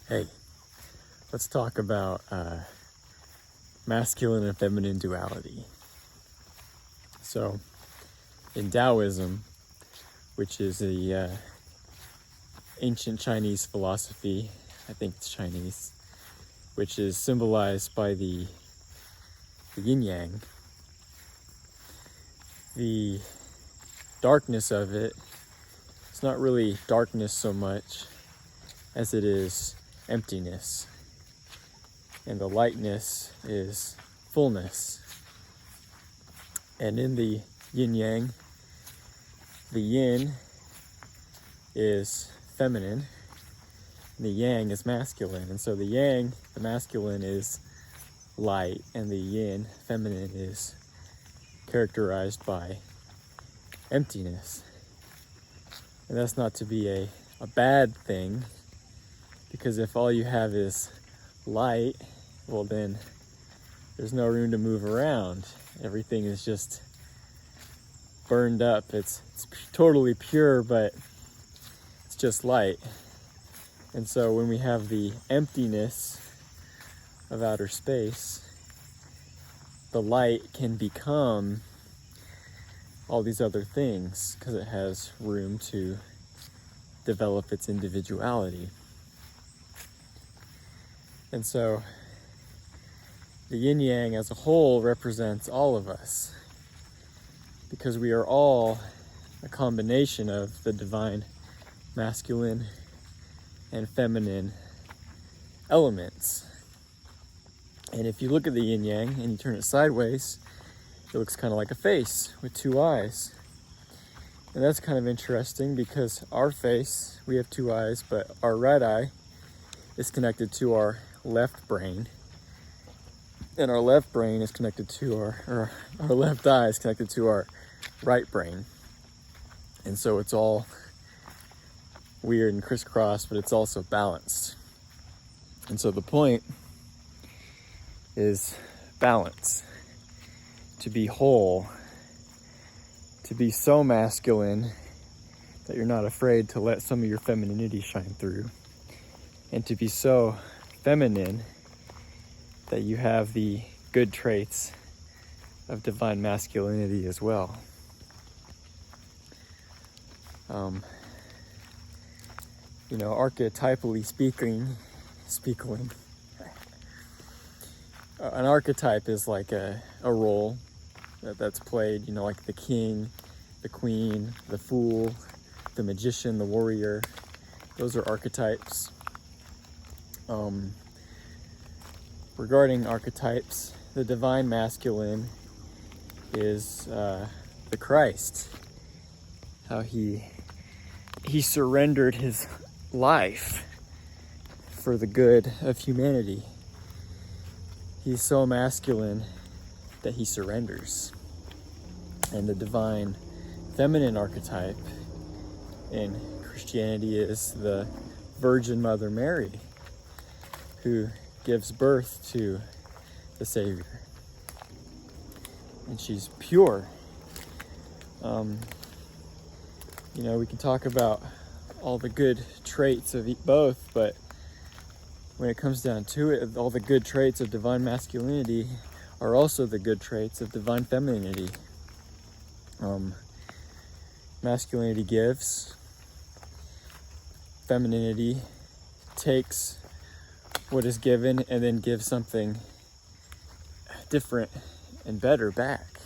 Hey, let's talk about masculine and feminine duality. So, in Taoism, which is a ancient Chinese philosophy, I think it's Chinese, which is symbolized by the yin-yang, the darkness of it, it's not really darkness so much as it is emptiness, and the lightness is fullness. And in the yin-yang, the yin is feminine, and the yang is masculine. And so the yang, the masculine, is light, and the yin, feminine, is characterized by emptiness. And that's not to be a bad thing, because if all you have is light, well then there's no room to move around. Everything is just burned up. It's totally pure, but it's just light. And so when we have the emptiness of outer space, the light can become all these other things because it has room to develop its individuality. And so the yin-yang as a whole represents all of us, because we are all a combination of the divine masculine and feminine elements. And if you look at the yin-yang and you turn it sideways, it looks kind of like a face with two eyes. And that's kind of interesting because our face, we have two eyes, but our right eye is connected to our left brain. And our left brain is connected to our left eye is connected to our right brain. And so it's all weird and crisscrossed, but it's also balanced. And so the point is balance. To be whole, to be so masculine that you're not afraid to let some of your femininity shine through, and to be so feminine that you have the good traits of divine masculinity as well. Archetypally speaking, an archetype is like a role that's played, like the king, the queen, the fool, the magician, the warrior. Those are archetypes. Regarding archetypes, the divine masculine is the Christ. How he surrendered his life for the good of humanity. He's so masculine that he surrenders. And the divine feminine archetype in Christianity is the Virgin Mother Mary, who gives birth to the Savior. And she's pure. We can talk about all the good traits of both, but when it comes down to it, all the good traits of divine masculinity are also the good traits of divine femininity. Masculinity gives, femininity takes what is given and then gives something different and better back.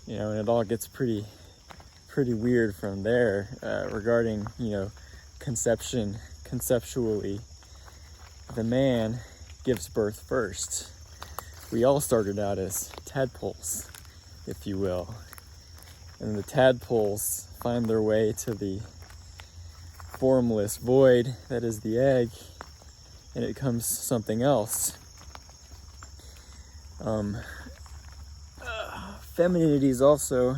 And it all gets pretty weird from there regarding, conceptually. The man gives birth first. We all started out as tadpoles, if you will. And the tadpoles find their way to the formless void that is the egg, and it becomes something else. Femininity is also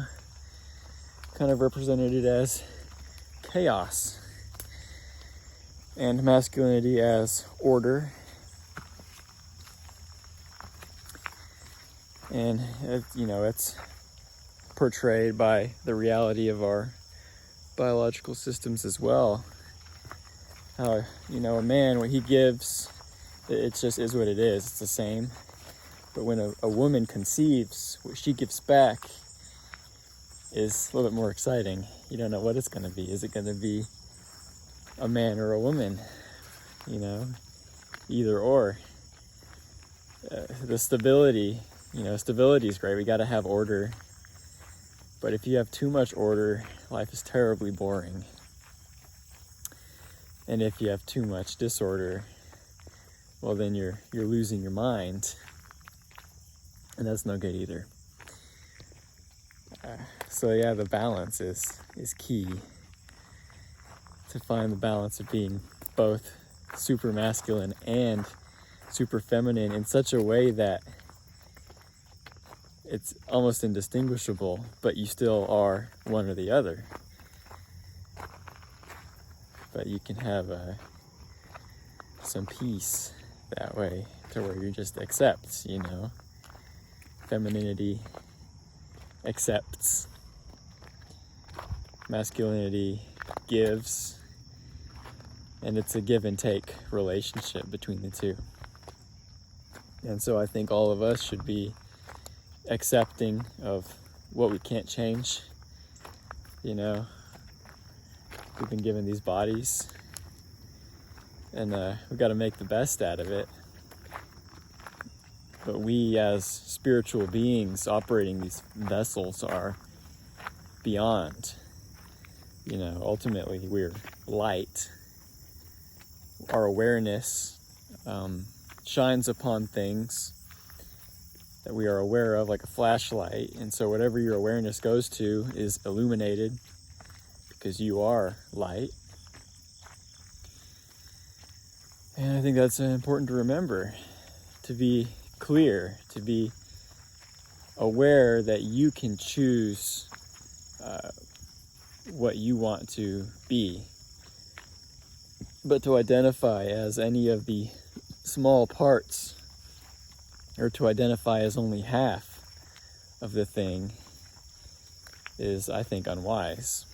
kind of represented as chaos, and masculinity as order. And it's portrayed by the reality of our biological systems as well. how, a man, when he gives, it just is what it is. It's the same. But when a woman conceives, what she gives back is a little bit more exciting. You don't know what it's going to be. Is it going to be a man or a woman? Either or. The stability, stability is great. We got to have order. But if you have too much order, life is terribly boring. And if you have too much disorder, well, then you're losing your mind. And that's no good either. So yeah, the balance is key. To find the balance of being both super masculine and super feminine in such a way that it's almost indistinguishable, but you still are one or the other. But you can have some peace that way, to where you just accept, Femininity accepts. Masculinity gives. And it's a give and take relationship between the two. And so I think all of us should be accepting of what we can't change. We've been given these bodies, and we've got to make the best out of it. But we, as spiritual beings operating these vessels, are beyond. Ultimately we're light. Our awareness shines upon things that we are aware of, like a flashlight. And so whatever your awareness goes to is illuminated, because you are light. And I think that's important to remember, to be clear, to be aware that you can choose what you want to be. But to identify as any of the small parts, or to identify as only half of the thing, is, I think, unwise.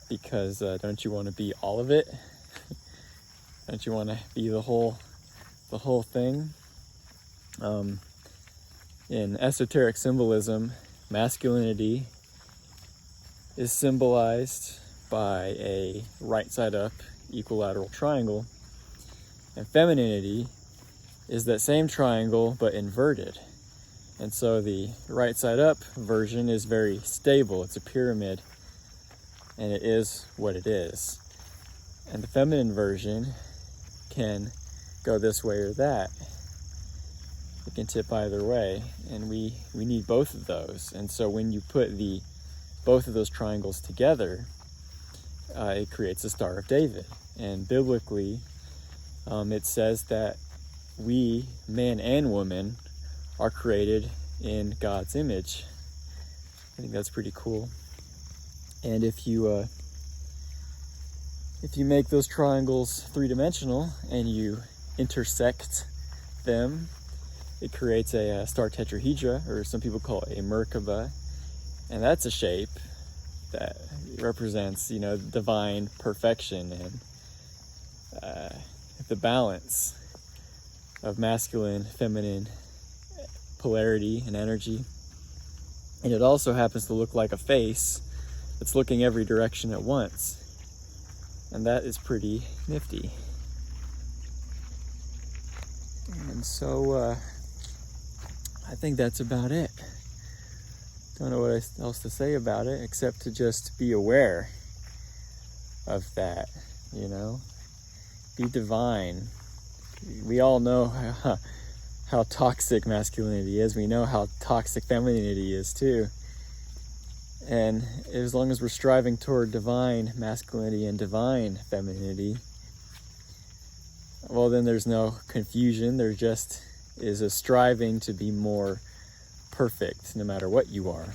Because don't you want to be all of it? Don't you want to be the whole thing? In esoteric symbolism, masculinity is symbolized by a right side up equilateral triangle, and femininity is that same triangle but inverted. And so the right side up version is very stable. It's a pyramid, and it is what it is. And the feminine version can go this way or that. It can tip either way, and we need both of those. And so when you put both of those triangles together, it creates a Star of David. And biblically, it says that we, man and woman, are created in God's image. I think that's pretty cool. And if you make those triangles three-dimensional and you intersect them, it creates a star tetrahedra, or some people call it a Merkaba. And that's a shape that represents, divine perfection and the balance of masculine, feminine polarity and energy. And it also happens to look like a face that's looking every direction at once. And that is pretty nifty. And so I think that's about it. Don't know what else to say about it, except to just be aware of that, Be divine. We all know how toxic masculinity is. We know how toxic femininity is too. And as long as we're striving toward divine masculinity and divine femininity, well, then there's no confusion. There just is a striving to be more perfect, no matter what you are.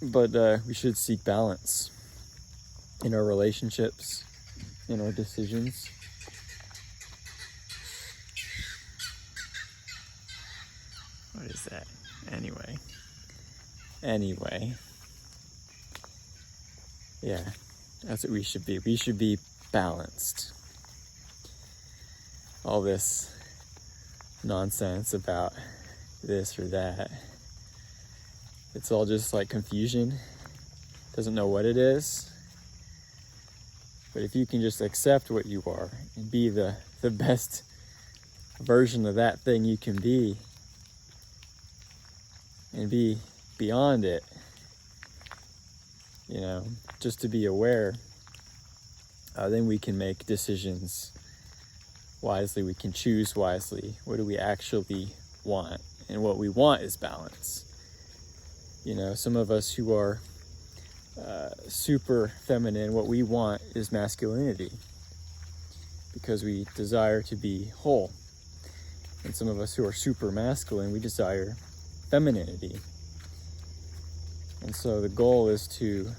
But we should seek balance in our relationships, in our decisions. What is that? Anyway. Yeah. That's what we should be. We should be balanced. All this nonsense about this or that, it's all just like confusion. Doesn't know what it is. But if you can just accept what you are and be the best version of that thing you can be, and be beyond it, just to be aware, then we can make decisions wisely. We can choose wisely. What do we actually want? And what we want is balance. Some of us who are super feminine, what we want is masculinity, because we desire to be whole. And some of us who are super masculine, we desire femininity. And so the goal is to,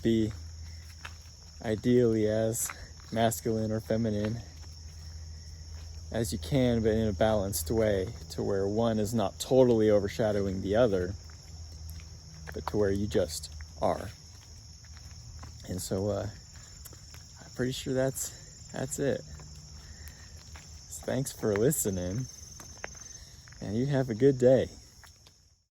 be ideally as masculine or feminine as you can, but in a balanced way, to where one is not totally overshadowing the other, but to where you just are. And so I'm pretty sure that's it. So thanks for listening, and you have a good day.